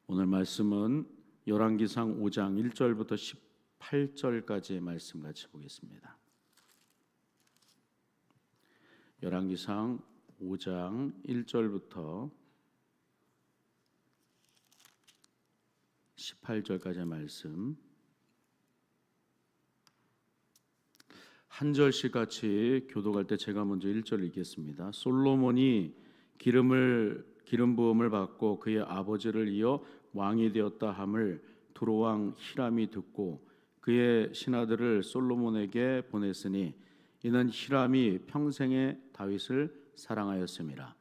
오늘 말씀은 열왕기상 5장 1절부터 18절까지의 말씀 같이 보겠습니다. 열왕기상 5장 1절부터 18절까지의 말씀 한 절씩 같이 교독할 때 제가 먼저 1절을 읽겠습니다. 솔로몬이 기름 부음을 받고 그의 아버지를 이어 왕이 되었다 함을 두로왕 히람이 듣고 그의 신하들을 솔로몬에게 보냈으니 이는 히람이 평생에 다윗을 사랑하였음이라.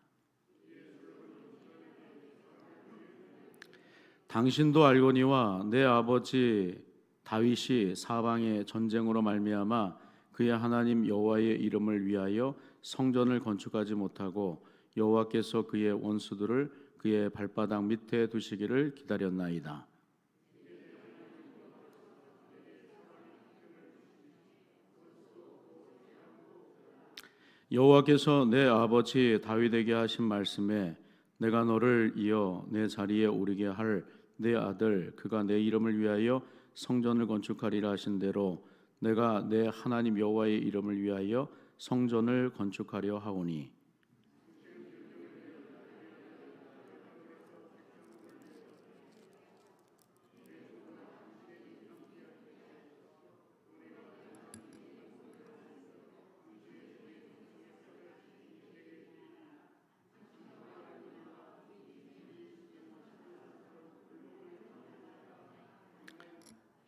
당신도 알거니와 내 아버지 다윗이 사방의 전쟁으로 말미암아 그의 하나님 여호와의 이름을 위하여 성전을 건축하지 못하고 여호와께서 그의 원수들을 그의 발바닥 밑에 두시기를 기다렸나이다. 여호와께서 내 아버지 다윗에게 하신 말씀에 내가 너를 이어 내 자리에 오르게 할 내 아들 그가 내 이름을 위하여 성전을 건축하리라 하신 대로 내가 내 하나님 여호와의 이름을 위하여 성전을 건축하려 하오니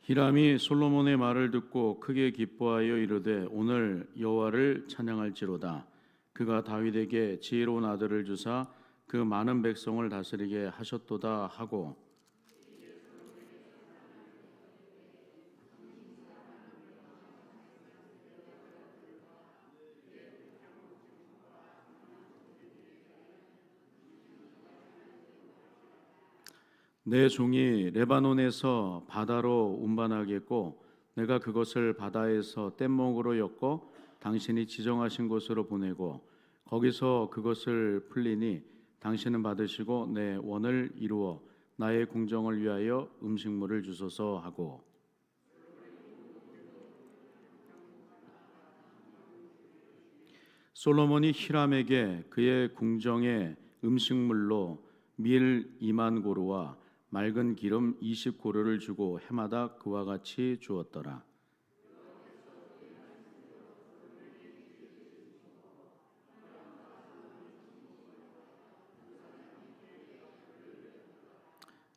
히람이 솔로몬의 말을 듣고 크게 기뻐하여 이르되 오늘 여호와를 찬양할지로다. 그가 다윗에게 지혜로운 아들을 주사 그 많은 백성을 다스리게 하셨도다 하고 내 종이 레바논에서 바다로 운반하겠고 내가 그것을 바다에서 뗏목으로 엮어 당신이 지정하신 곳으로 보내고 거기서 그것을 풀리니 당신은 받으시고 내 원을 이루어 나의 궁정을 위하여 음식물을 주소서 하고 솔로몬이 히람에게 그의 궁정의 음식물로 밀 2만 고루와 맑은 기름 20고루를 주고 해마다 그와 같이 주었더라.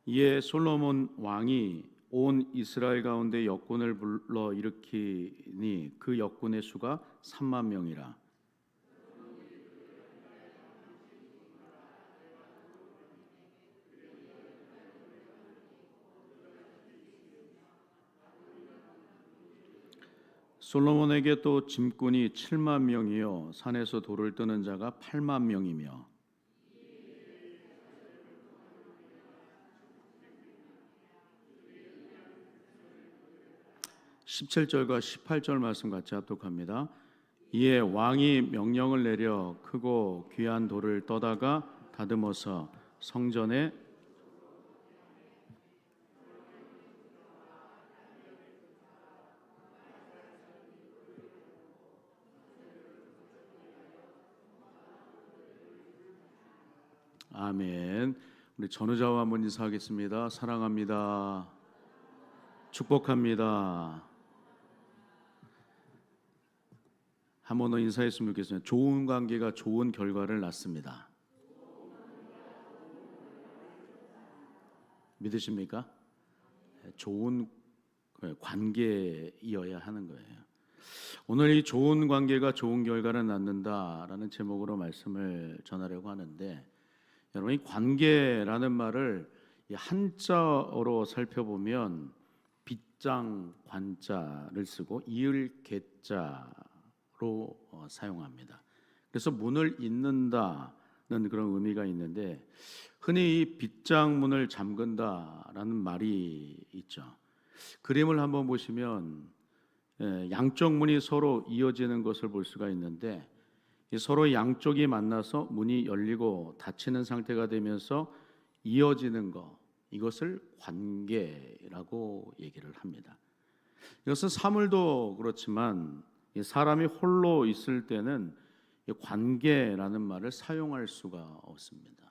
이에 솔로몬 왕이 온 이스라엘 가운데 역군을 불러 일으키니 그 역군의 수가 3만 명이라. 솔로몬에게 또 짐꾼이 7만 명이요 산에서 돌을 뜨는 자가 8만 명이며 17절과 18절 말씀 같이 합독합니다. 이에 왕이 명령을 내려 크고 귀한 돌을 떠다가 다듬어서 성전에 아멘. 우리 전우자와 한번 인사하겠습니다. 사랑합니다. 축복합니다. 한번 더 인사했으면 좋겠습니다. 좋은 관계가 좋은 결과를 낳습니다. 믿으십니까? 좋은 관계이어야 하는 거예요. 오늘 이 좋은 관계가 좋은 결과를 낳는다라는 제목으로 말씀을 전하려고 하는데 여러분 이 관계라는 말을 한자어로 살펴보면 빗장 관자를 쓰고 이을 개자로 사용합니다. 그래서 문을 잇는다는 그런 의미가 있는데 흔히 이 빗장문을 잠근다라는 말이 있죠. 그림을 한번 보시면 양쪽 문이 서로 이어지는 것을 볼 수가 있는데 서로 양쪽이 만나서 문이 열리고 닫히는 상태가 되면서 이어지는 거, 이것을 관계라고 얘기를 합니다. 이것은 사물도 그렇지만 사람이 홀로 있을 때는 관계라는 말을 사용할 수가 없습니다.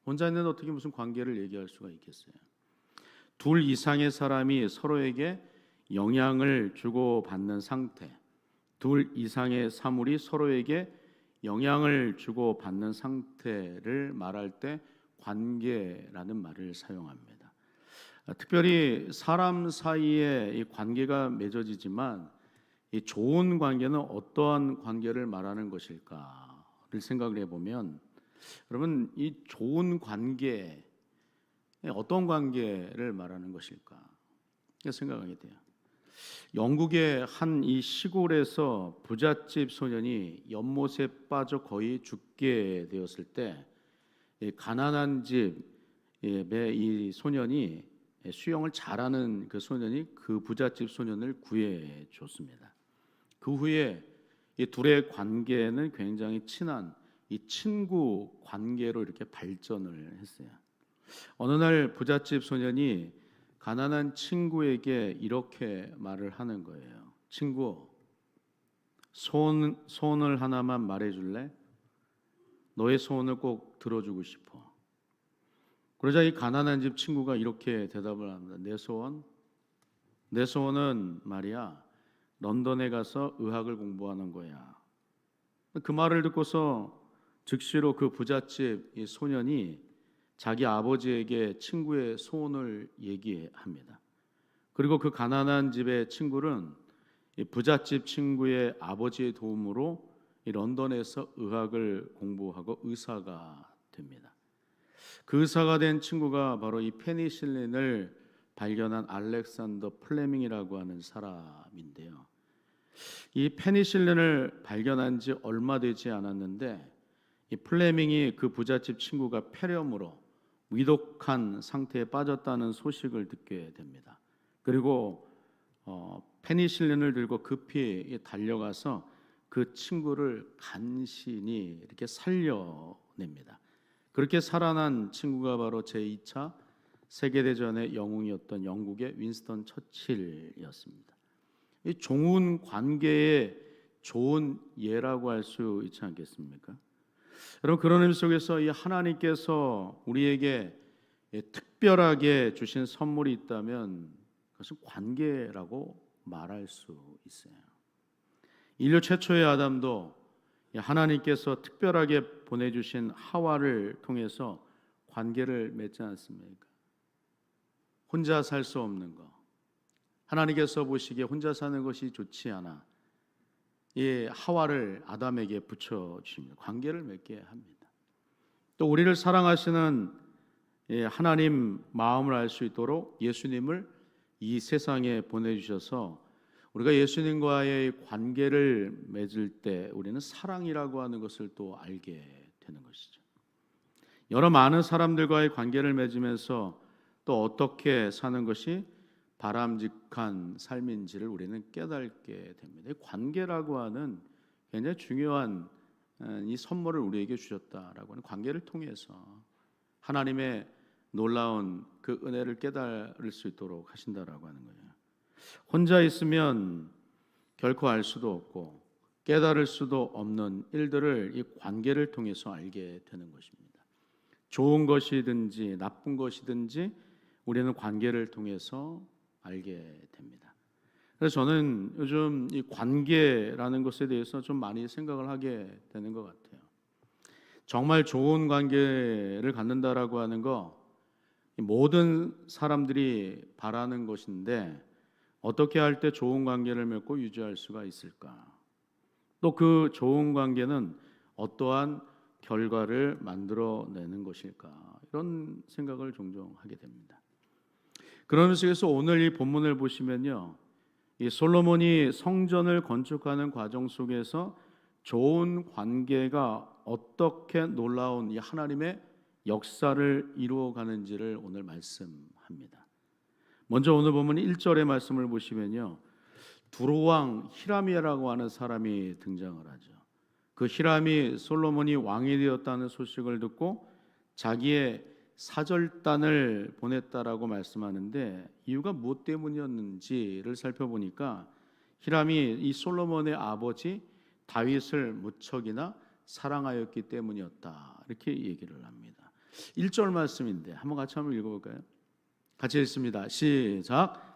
혼자 있는데 어떻게 무슨 관계를 얘기할 수가 있겠어요? 둘 이상의 사람이 서로에게 영향을 주고받는 상태, 둘 이상의 사물이 서로에게 영향을 주고받는 상태를 말할 때 관계라는 말을 사용합니다. 특별히 사람 사이에 이 관계가 맺어지지만 이 좋은 관계는 어떠한 관계를 말하는 것일까를 생각을 해보면, 여러분, 이 좋은 관계, 어떤 관계를 말하는 것일까 생각하게 돼요. 영국의 한 이 시골에서 부잣집 소년이 연못에 빠져 거의 죽게 되었을 때 가난한 집의 이 소년이, 수영을 잘하는 그 소년이 그 부잣집 소년을 구해 줬습니다. 그 후에 이 둘의 관계는 굉장히 친한 이 친구 관계로 이렇게 발전을 했어요. 어느 날 부잣집 소년이 가난한 친구에게 이렇게 말을 하는 거예요. 친구, 소원을 하나만 말해줄래? 너의 소원을 꼭 들어주고 싶어. 그러자 이 가난한 집 친구가 이렇게 대답을 합니다. 내 소원은 말이야, 런던에 가서 의학을 공부하는 거야. 그 말을 듣고서 즉시로 그 부잣집 이 소년이 자기 아버지에게 친구의 소원을 얘기합니다. 그리고 그 가난한 집의 친구는 이 부잣집 친구의 아버지의 도움으로 이 런던에서 의학을 공부하고 의사가 됩니다. 그 의사가 된 친구가 바로 이 페니실린을 발견한 알렉산더 플레밍이라고 하는 사람인데요. 이 페니실린을 발견한 지 얼마 되지 않았는데 이 플레밍이 그 부잣집 친구가 폐렴으로 위독한 상태에 빠졌다는 소식을 듣게 됩니다. 그리고 페니실린을 들고 급히 달려가서 그 친구를 간신히 이렇게 살려냅니다. 그렇게 살아난 친구가 바로 제2차 세계대전의 영웅이었던 영국의 윈스턴 처칠이었습니다. 이 좋은 관계의 좋은 예라고 할 수 있지 않겠습니까? 여러분, 그런 의미 속에서 이 하나님께서 우리에게 특별하게 주신 선물이 있다면 그것은 관계라고 말할 수 있어요. 인류 최초의 아담도 하나님께서 특별하게 보내주신 하와를 통해서 관계를 맺지 않습니까? 혼자 살 수 없는 것, 하나님께서 보시기에 혼자 사는 것이 좋지 않아 이 하와를 아담에게 붙여주십니다. 관계를 맺게 합니다. 또 우리를 사랑하시는 하나님 마음을 알 수 있도록 예수님을 이 세상에 보내주셔서 우리가 예수님과의 관계를 맺을 때 우리는 사랑이라고 하는 것을 또 알게 되는 것이죠. 여러 많은 사람들과의 관계를 맺으면서 또 어떻게 사는 것이 바람직한 삶인지를 우리는 깨닫게 됩니다. 관계라고 하는 굉장히 중요한 이 선물을 우리에게 주셨다라고 하는 관계를 통해서 하나님의 놀라운 그 은혜를 깨달을 수 있도록 하신다라고 하는 거예요. 혼자 있으면 결코 알 수도 없고 깨달을 수도 없는 일들을 이 관계를 통해서 알게 되는 것입니다. 좋은 것이든지 나쁜 것이든지 우리는 관계를 통해서 알게 됩니다. 그래서 저는 요즘 이 관계라는 것에 대해서 좀 많이 생각을 하게 되는 것 같아요. 정말 좋은 관계를 갖는다라고 하는 거 모든 사람들이 바라는 것인데 어떻게 할 때 좋은 관계를 맺고 유지할 수가 있을까? 또 그 좋은 관계는 어떠한 결과를 만들어내는 것일까? 이런 생각을 종종 하게 됩니다. 그런 속에서 오늘 이 본문을 보시면요, 이 솔로몬이 성전을 건축하는 과정 속에서 좋은 관계가 어떻게 놀라운 이 하나님의 역사를 이루어가는지를 오늘 말씀합니다. 먼저 오늘 보면 1절의 말씀을 보시면요, 두로왕 히람이라고 하는 사람이 등장을 하죠. 그 히람이 솔로몬이 왕이 되었다는 소식을 듣고 자기의 사절단을 보냈다라고 말씀하는데 이유가 무엇 때문이었는지를 살펴보니까 히람이 이 솔로몬의 아버지 다윗을 무척이나 사랑하였기 때문이었다 이렇게 얘기를 합니다. 1절 말씀인데 한번 같이 한번 읽어볼까요? 같이 읽습니다. 시작.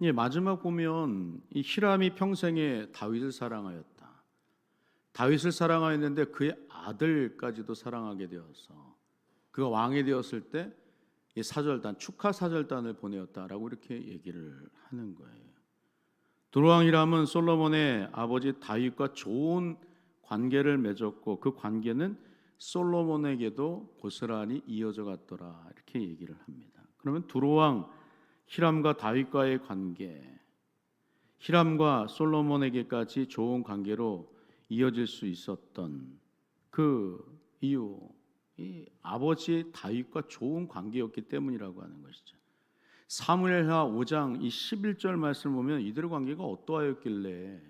예, 마지막 보면 이 히람이 평생에 다윗을 사랑하였다. 다윗을 사랑하였는데 그의 아들까지도 사랑하게 되어서 그가 왕이 되었을 때 이 사절단, 축하 사절단을 보내었다라고 이렇게 얘기를 하는 거예요. 두로왕 히람은 솔로몬의 아버지 다윗과 좋은 관계를 맺었고 그 관계는 솔로몬에게도 고스란히 이어져 갔더라 이렇게 얘기를 합니다. 그러면 두로왕 히람과 다윗과의 관계, 히람과 솔로몬에게까지 좋은 관계로 이어질 수 있었던 그 이유, 이 아버지 다윗과 좋은 관계였기 때문이라고 하는 것이죠. 사무엘하 5장 이 11절 말씀을 보면 이들의 관계가 어떠하였길래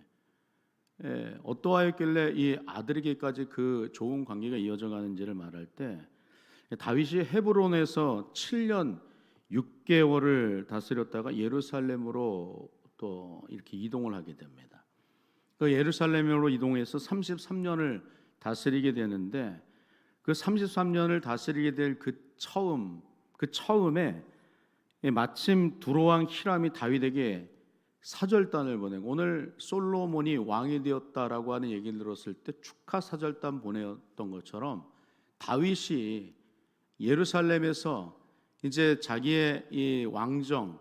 이 아들에게까지 그 좋은 관계가 이어져 가는지를 말할 때 다윗이 헤브론에서 7년 6개월을 다스렸다가 예루살렘으로 또 이렇게 이동을 하게 됩니다. 그 예루살렘으로 이동해서 33년을 다스리게 되는데 그 33년을 다스리게 될 그 처음에 마침 두로왕 히람이 다윗에게 사절단을 보내고 오늘 솔로몬이 왕이 되었다라고 하는 얘기를 들었을 때 축하 사절단 보냈던 것처럼 다윗이 예루살렘에서 이제 자기의 이 왕정,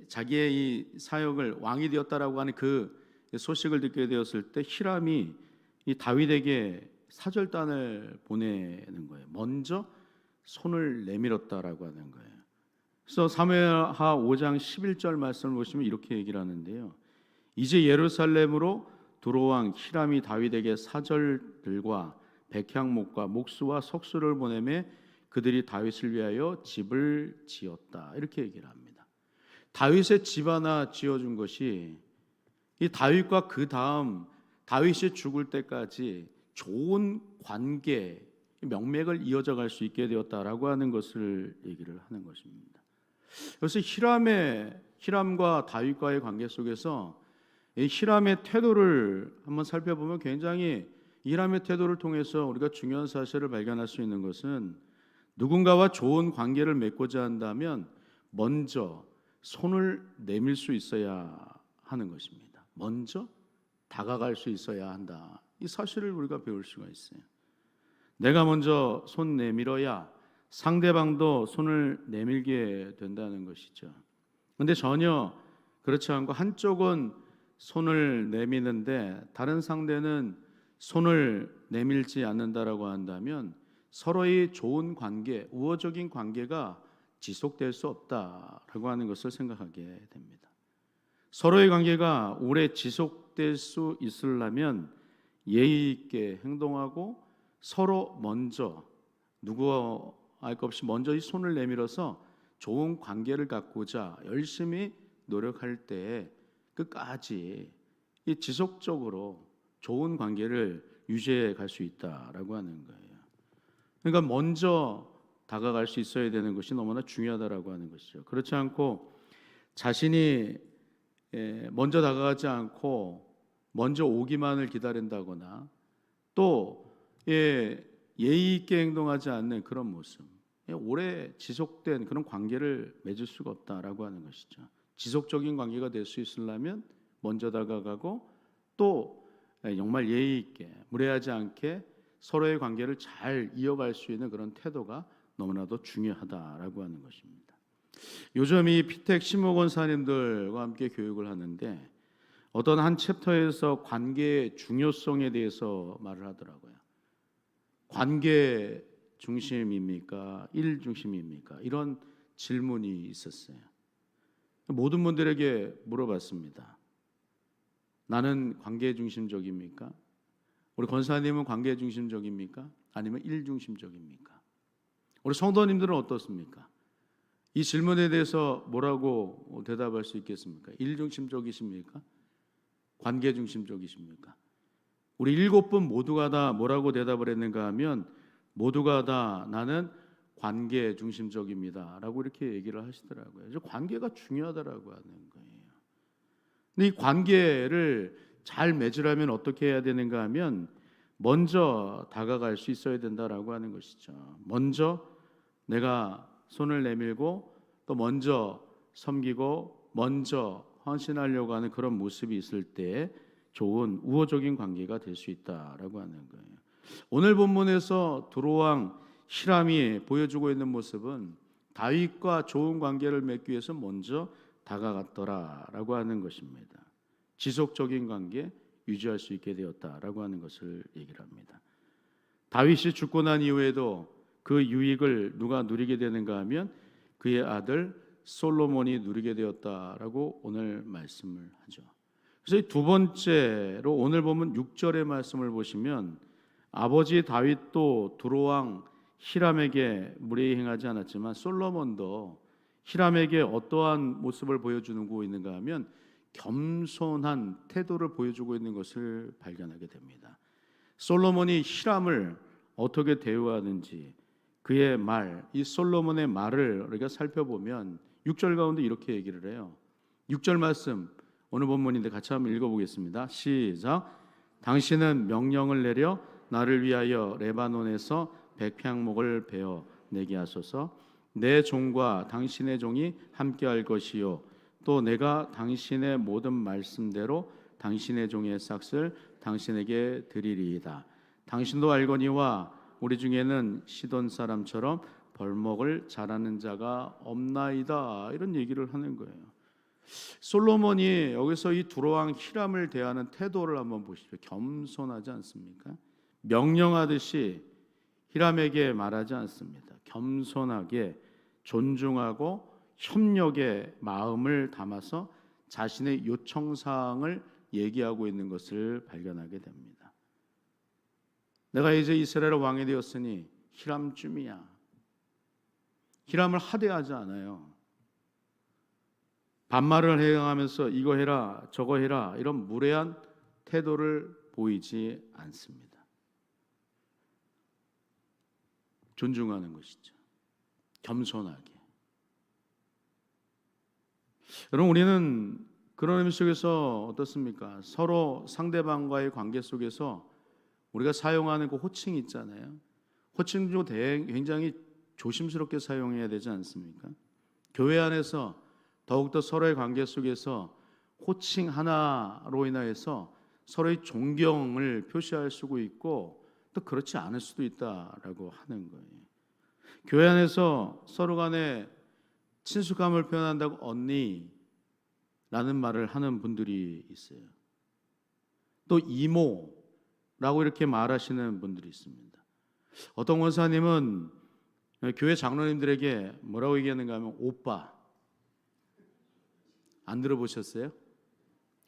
자기의 이 사역을 왕이 되었다라고 하는 그 소식을 듣게 되었을 때 히람이 이 다윗에게 사절단을 보내는 거예요. 먼저 손을 내밀었다라고 하는 거예요. 그래서 사무엘하 5장 11절 말씀을 보시면 이렇게 얘기를 하는데요. 이제 예루살렘으로 두로왕 히람이 다윗에게 사절들과 백향목과 목수와 석수를 보내매 그들이 다윗을 위하여 집을 지었다 이렇게 얘기를 합니다. 다윗의 집 하나 지어준 것이 이 다윗과 그 다음 다윗이 죽을 때까지 좋은 관계 명맥을 이어져 갈 수 있게 되었다라고 하는 것을 얘기를 하는 것입니다. 그래서 히람과 다윗과의 관계 속에서 이 히람의 태도를 한번 살펴보면 굉장히 히람의 태도를 통해서 우리가 중요한 사실을 발견할 수 있는 것은 누군가와 좋은 관계를 맺고자 한다면 먼저 손을 내밀 수 있어야 하는 것입니다. 먼저 다가갈 수 있어야 한다. 이 사실을 우리가 배울 수가 있어요. 내가 먼저 손 내밀어야 상대방도 손을 내밀게 된다는 것이죠. 그런데 전혀 그렇지 않고 한쪽은 손을 내미는데 다른 상대는 손을 내밀지 않는다라고 한다면 서로의 좋은 관계, 우호적인 관계가 지속될 수 없다라고 하는 것을 생각하게 됩니다. 서로의 관계가 오래 지속될 수 있으려면 예의 있게 행동하고 서로 먼저 누구 알 것 없이 먼저 이 손을 내밀어서 좋은 관계를 갖고자 열심히 노력할 때 끝까지 이 지속적으로 좋은 관계를 유지해 갈 수 있다라고 하는 거예요. 그러니까 먼저 다가갈 수 있어야 되는 것이 너무나 중요하다라고 하는 것이죠. 그렇지 않고 자신이 먼저 다가가지 않고 먼저 오기만을 기다린다거나 또 예의 있게 행동하지 않는 그런 모습, 오래 지속된 그런 관계를 맺을 수가 없다라고 하는 것이죠. 지속적인 관계가 될 수 있으려면 먼저 다가가고 또 정말 예의 있게 무례하지 않게 서로의 관계를 잘 이어갈 수 있는 그런 태도가 너무나도 중요하다라고 하는 것입니다. 요즘 이 피택 심목원 사님들과 함께 교육을 하는데 어떤 한 챕터에서 관계의 중요성에 대해서 말을 하더라고요. 관계 중심입니까? 일 중심입니까? 이런 질문이 있었어요. 모든 분들에게 물어봤습니다. 나는 관계 중심적입니까? 우리 권사님은 관계 중심적입니까? 아니면 일 중심적입니까? 우리 성도님들은 어떻습니까? 이 질문에 대해서 뭐라고 대답할 수 있겠습니까? 일중심적이십니까? 관계중심적이십니까? 우리 7분 모두가 다 뭐라고 대답을 했는가 하면 모두가 다 나는 관계중심적입니다 라고 이렇게 얘기를 하시더라고요. 그래서 관계가 중요하다라고 하는 거예요. 근데 이 관계를 잘 맺으려면 어떻게 해야 되는가 하면 먼저 다가갈 수 있어야 된다라고 하는 것이죠. 먼저 내가 손을 내밀고 또 먼저 섬기고 먼저 헌신하려고 하는 그런 모습이 있을 때 좋은 우호적인 관계가 될 수 있다라고 하는 거예요. 오늘 본문에서 두로왕 히람이 보여주고 있는 모습은 다윗과 좋은 관계를 맺기 위해서 먼저 다가갔더라라고 하는 것입니다. 지속적인 관계 유지할 수 있게 되었다라고 하는 것을 얘기를 합니다. 다윗이 죽고 난 이후에도 그 유익을 누가 누리게 되는가 하면 그의 아들 솔로몬이 누리게 되었다라고 오늘 말씀을 하죠. 그래서 두 번째로 오늘 보면 6절의 말씀을 보시면 아버지 다윗도 두로왕 히람에게 무례히 행하지 않았지만 솔로몬도 히람에게 어떠한 모습을 보여주고 있는가 하면 겸손한 태도를 보여주고 있는 것을 발견하게 됩니다. 솔로몬이 히람을 어떻게 대우하는지 그의 말, 이 솔로몬의 말을 우리가 살펴보면 6절 가운데 이렇게 얘기를 해요. 6절 말씀 오늘 본문인데 같이 한번 읽어보겠습니다. 시작. 당신은 명령을 내려 나를 위하여 레바논에서 백향목을 베어 내게 하소서. 내 종과 당신의 종이 함께할 것이요 또 내가 당신의 모든 말씀대로 당신의 종의 삭슬 당신에게 드리리이다. 당신도 알거니와 우리 중에는 시돈 사람처럼 벌목을 잘하는 자가 없나이다. 이런 얘기를 하는 거예요. 솔로몬이 여기서 이 두로왕 히람을 대하는 태도를 한번 보십시오. 겸손하지 않습니까? 명령하듯이 히람에게 말하지 않습니다. 겸손하게 존중하고 협력의 마음을 담아서 자신의 요청사항을 얘기하고 있는 것을 발견하게 됩니다. 내가 이제 이스라엘 왕이 되었으니 히람쯤이야. 히람을 하대하지 않아요. 반말을 해가면서 이거 해라 저거 해라 이런 무례한 태도를 보이지 않습니다. 존중하는 것이죠. 겸손하게. 여러분 우리는 그런 의미 속에서 어떻습니까? 서로 상대방과의 관계 속에서 우리가 사용하는 그 호칭이 있잖아요. 호칭도 굉장히 조심스럽게 사용해야 되지 않습니까? 교회 안에서 더욱더 서로의 관계 속에서 호칭 하나로 인하여서 서로의 존경을 표시할 수도 있고 또 그렇지 않을 수도 있다라고 하는 거예요. 교회 안에서 서로 간에 친숙함을 표현한다고 언니라는 말을 하는 분들이 있어요. 또 이모라고 이렇게 말하시는 분들이 있습니다. 어떤 권사님은 교회 장로님들에게 뭐라고 얘기하는가 하면 오빠. 안 들어보셨어요?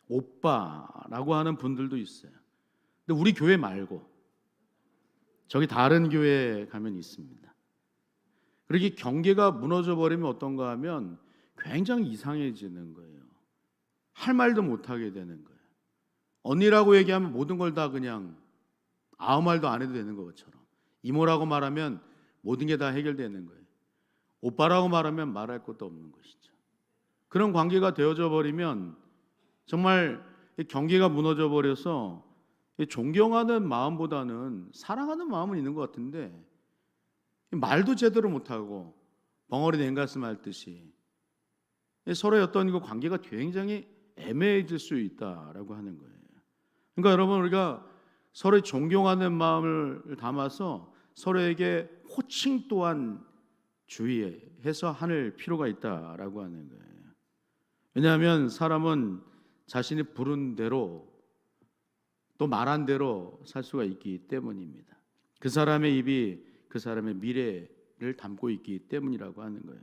오빠라고 하는 분들도 있어요. 근데 우리 교회 말고 저기 다른 교회에 가면 있습니다. 그렇게 경계가 무너져 버리면 어떤가 하면 굉장히 이상해지는 거예요. 할 말도 못하게 되는 거예요. 언니라고 얘기하면 모든 걸 다 그냥 아무 말도 안 해도 되는 것처럼, 이모라고 말하면 모든 게 다 해결되는 거예요. 오빠라고 말하면 말할 것도 없는 것이죠. 그런 관계가 되어져 버리면 정말 경계가 무너져 버려서 존경하는 마음보다는 사랑하는 마음은 있는 것 같은데 말도 제대로 못하고 벙어리 냉가슴 앓듯이 서로의 어떤 그 관계가 굉장히 애매해질 수 있다라고 하는 거예요. 그러니까 여러분 우리가 서로의 존경하는 마음을 담아서 서로에게 호칭 또한 주의해서 하는 필요가 있다라고 하는 거예요. 왜냐하면 사람은 자신이 부른 대로 또 말한 대로 살 수가 있기 때문입니다. 그 사람의 입이 그 사람의 미래를 담고 있기 때문이라고 하는 거예요.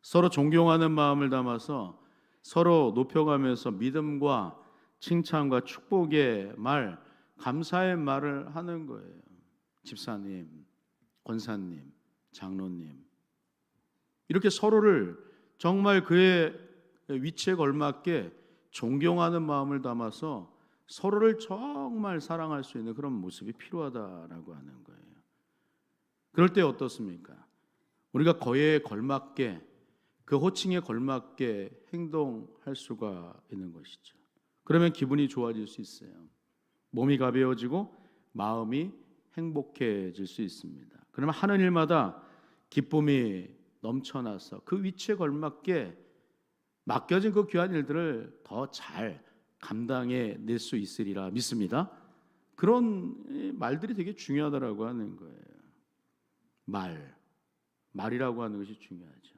서로 존경하는 마음을 담아서 서로 높여가면서 믿음과 칭찬과 축복의 말, 감사의 말을 하는 거예요. 집사님, 권사님, 장로님. 이렇게 서로를 정말 그의 위치에 걸맞게 존경하는 마음을 담아서 서로를 정말 사랑할 수 있는 그런 모습이 필요하다라고 하는 거예요. 그럴 때 어떻습니까? 우리가 거기에 걸맞게, 그 호칭에 걸맞게 행동할 수가 있는 것이죠. 그러면 기분이 좋아질 수 있어요. 몸이 가벼워지고 마음이 행복해질 수 있습니다. 그러면 하는 일마다 기쁨이 넘쳐나서 그 위치에 걸맞게 맡겨진 그 귀한 일들을 더 잘 감당해 낼 수 있으리라 믿습니다. 그런 말들이 되게 중요하다라고 하는 거예요. 말이라고 하는 것이 중요하죠.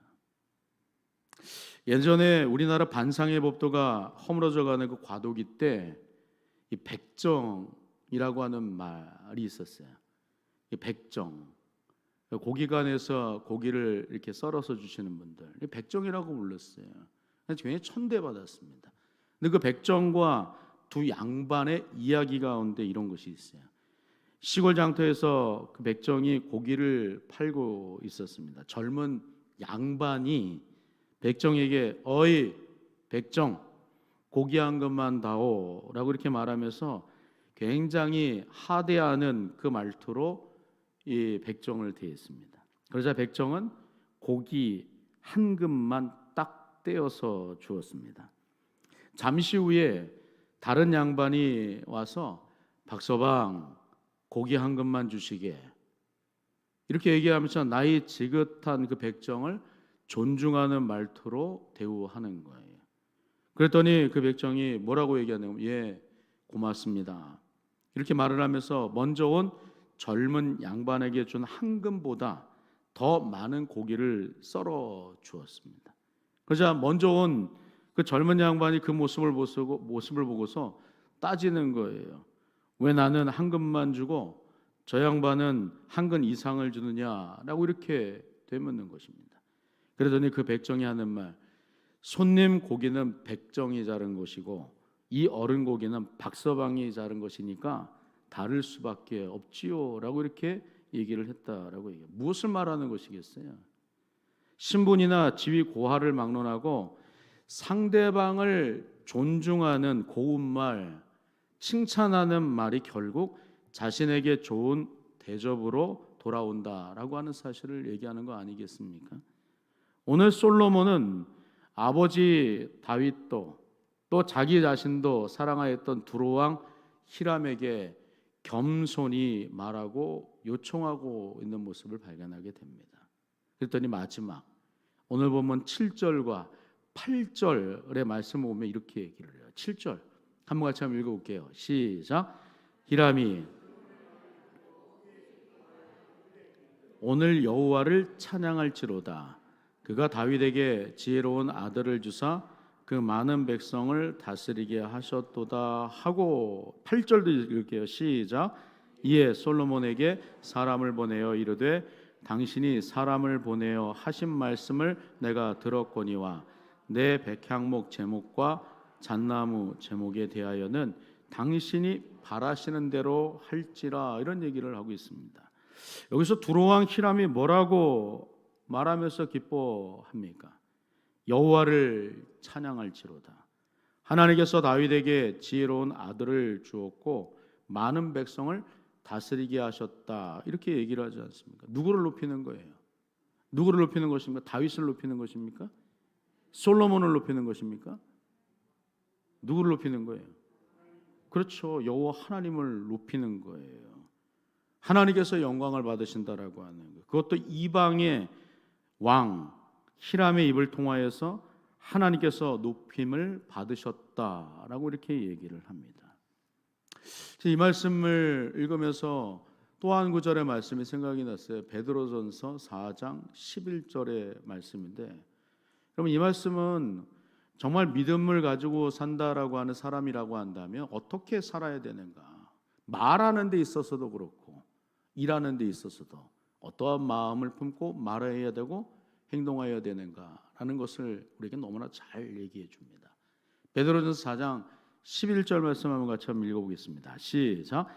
예전에 우리나라 반상회 법도가 허물어져가는 그 과도기 때 이 백정이라고 하는 말이 있었어요. 이 백정, 고기관에서 고기를 이렇게 썰어서 주시는 분들, 백정이라고 불렀어요. 굉장히 천대받았습니다. 근데 그 백정과 두 양반의 이야기 가운데 이런 것이 있어요. 시골 장터에서 그 백정이 고기를 팔고 있었습니다. 젊은 양반이 백정에게 어이 백정 고기 한 것만 다오라고 이렇게 말하면서 굉장히 하대하는 그 말투로 이 백정을 대했습니다. 그러자 백정은 고기 한 근만 딱 떼어서 주었습니다. 잠시 후에 다른 양반이 와서 박서방 고기 한 근만 주시게 이렇게 얘기하면서 나이 지긋한 그 백정을 존중하는 말투로 대우하는 거예요. 그랬더니 그 백정이 뭐라고 얘기하냐면 예 고맙습니다 이렇게 말을 하면서 먼저 온 젊은 양반에게 준 한 근보다 더 많은 고기를 썰어 주었습니다. 그러자 먼저 온 그 젊은 양반이 그 모습을 보고서 따지는 거예요. 왜 나는 한 근만 주고 저 양반은 한 근 이상을 주느냐라고 이렇게 되묻는 것입니다. 그러더니 그 백정이 하는 말, 손님 고기는 백정이 자른 것이고 이 어른 고기는 박서방이 자른 것이니까 다를 수밖에 없지요라고 이렇게 얘기를 했다라고 얘기해요. 무엇을 말하는 것이겠어요? 신분이나 지위 고하를 막론하고 상대방을 존중하는 고운 말, 칭찬하는 말이 결국 자신에게 좋은 대접으로 돌아온다라고 하는 사실을 얘기하는 거 아니겠습니까? 오늘 솔로몬은 아버지 다윗도 또 자기 자신도 사랑하였던 두로왕 히람에게 겸손히 말하고 요청하고 있는 모습을 발견하게 됩니다. 그랬더니 마지막 오늘 보면 7절과 8절의 말씀을 보면 이렇게 얘기를 해요. 7절 한번 같이 한번 읽어볼게요. 시작. 히람이 오늘 여호와를 찬양할지로다. 그가 다윗에게 지혜로운 아들을 주사 그 많은 백성을 다스리게 하셨도다 하고 8절도 읽을게요. 시작. 이에 솔로몬에게 사람을 보내어 이르되 당신이 사람을 보내어 하신 말씀을 내가 들었거니와 내 백향목 제목과 잣나무 제목에 대하여는 당신이 바라시는 대로 할지라 이런 얘기를 하고 있습니다. 여기서 두로왕 히람이 뭐라고 말하면서 기뻐합니까? 여호와를 찬양할지로다. 하나님께서 다윗에게 지혜로운 아들을 주었고 많은 백성을 다스리게 하셨다. 이렇게 얘기를 하지 않습니까? 누구를 높이는 거예요? 누구를 높이는 것입니까? 다윗을 높이는 것입니까? 솔로몬을 높이는 것입니까? 누구를 높이는 거예요? 그렇죠. 여호와 하나님을 높이는 거예요. 하나님께서 영광을 받으신다라고 하는 거. 그것도 이방의 왕 히람의 입을 통하여서 하나님께서 높임을 받으셨다라고 이렇게 얘기를 합니다. 이 말씀을 읽으면서 또 한 구절의 말씀이 생각이 났어요. 베드로전서 4장 11절의 말씀인데 여러분 이 말씀은 정말 믿음을 가지고 산다라고 하는 사람이라고 한다면 어떻게 살아야 되는가? 말하는 데 있어서도 그렇고 일하는 데 있어서도 어떠한 마음을 품고 말해야 되고 행동해야 되는가라는 것을 우리에게 너무나 잘 얘기해 줍니다. 베드로전서 4장 11절 말씀 한번 같이 한번 읽어보겠습니다. 시작.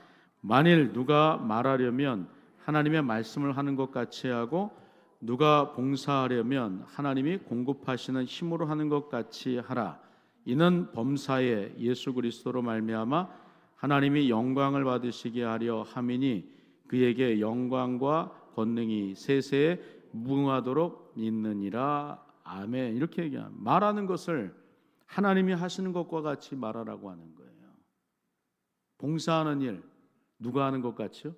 만일 누가 말하려면 하나님의 말씀을 하는 것 같이 하고 누가 봉사하려면 하나님이 공급하시는 힘으로 하는 것 같이 하라. 이는 범사에 예수 그리스도로 말미암아 하나님이 영광을 받으시게 하려 함이니 그에게 영광과 권능이 세세에 무궁하도록 있느니라. 아멘. 이렇게 얘기합니다. 말하는 것을 하나님이 하시는 것과 같이 말하라고 하는 거예요. 봉사하는 일 누가 하는 것 같이요?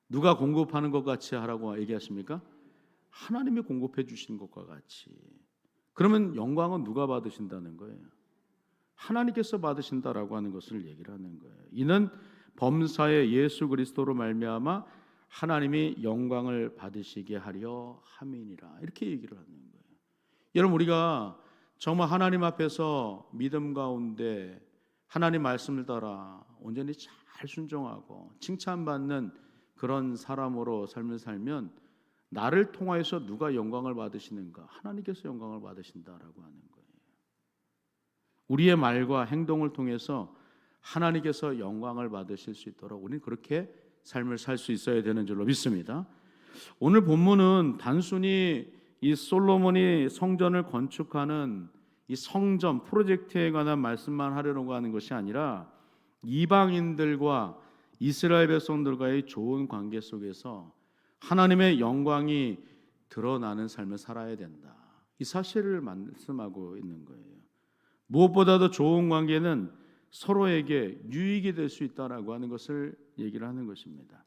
누가 공급하는 것 같이 하라고 얘기하십니까? 하나님이 공급해 주시는 것과 같이. 그러면 영광은 누가 받으신다는 거예요? 하나님께서 받으신다라고 하는 것을 얘기를 하는 거예요. 이는 범사에 예수 그리스도로 말미암아 하나님이 영광을 받으시게 하려 함이니라. 이렇게 얘기를 하는 거예요. 여러분, 우리가 정말 하나님 앞에서 믿음 가운데 하나님 말씀을 따라 온전히 잘 순종하고 칭찬받는 그런 사람으로 삶을 살면 나를 통하여서 누가 영광을 받으시는가? 하나님께서 영광을 받으신다라고 하는 거예요. 우리의 말과 행동을 통해서 하나님께서 영광을 받으실 수 있도록 우리는 그렇게 삶을 살 수 있어야 되는 줄로 믿습니다. 오늘 본문은 단순히 이 솔로몬이 성전을 건축하는 이 성전 프로젝트에 관한 말씀만 하려고 하는 것이 아니라 이방인들과 이스라엘 백성들과의 좋은 관계 속에서 하나님의 영광이 드러나는 삶을 살아야 된다. 이 사실을 말씀하고 있는 거예요. 무엇보다도 좋은 관계는 서로에게 유익이 될 수 있다라고 하는 것을 얘기를 하는 것입니다.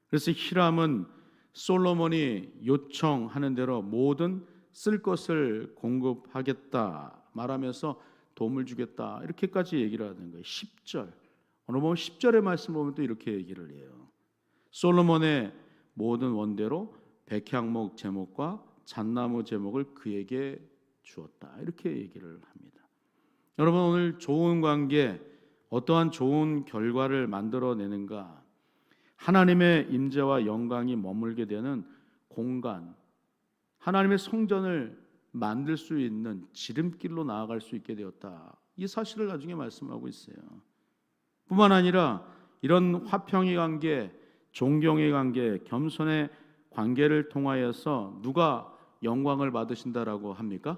그래서 히람은 솔로몬이 요청하는 대로 모든 쓸 것을 공급하겠다 말하면서 도움을 주겠다 이렇게까지 얘기를 하는 거예요. 10절 오늘 보면 10절의 말씀 보면 또 이렇게 얘기를 해요. 솔로몬의 모든 원대로 백향목 제목과 잣나무 제목을 그에게 주었다 이렇게 얘기를 합니다. 여러분, 오늘 좋은 관계 어떠한 좋은 결과를 만들어내는가? 하나님의 임재와 영광이 머물게 되는 공간, 하나님의 성전을 만들 수 있는 지름길로 나아갈 수 있게 되었다. 이 사실을 나중에 말씀하고 있어요. 뿐만 아니라 이런 화평의 관계, 존경의 관계, 겸손의 관계를 통하여서 누가 영광을 받으신다라고 합니까?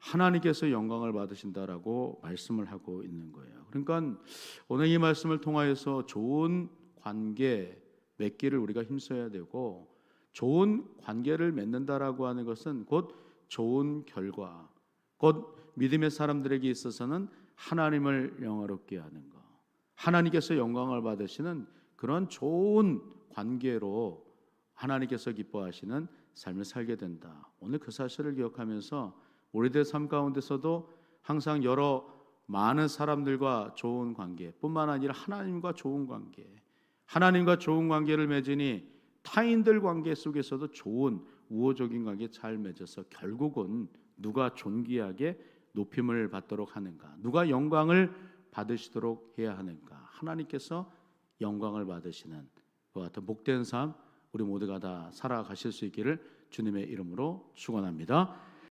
하나님께서 영광을 받으신다라고 말씀을 하고 있는 거예요. 그러니까 오늘 이 말씀을 통하여서 좋은 관계 맺기를 우리가 힘써야 되고, 좋은 관계를 맺는다라고 하는 것은 곧 좋은 결과, 곧 믿음의 사람들에게 있어서는 하나님을 영화롭게 하는 것, 하나님께서 영광을 받으시는 그런 좋은 관계로 하나님께서 기뻐하시는 삶을 살게 된다. 오늘 그 사실을 기억하면서 우리들 삶 가운데서도 항상 여러 많은 사람들과 좋은 관계 뿐만 아니라 하나님과 좋은 관계, 하나님과 좋은 관계를 맺으니 타인들 관계 속에서도 좋은 우호적인 관계 잘 맺어서 결국은 누가 존귀하게 높임을 받도록 하는가, 누가 영광을 받으시도록 해야 하는가, 하나님께서 영광을 받으시는 그와 같은 복된 삶 우리 모두가 다 살아가실 수 있기를 주님의 이름으로 축원합니다.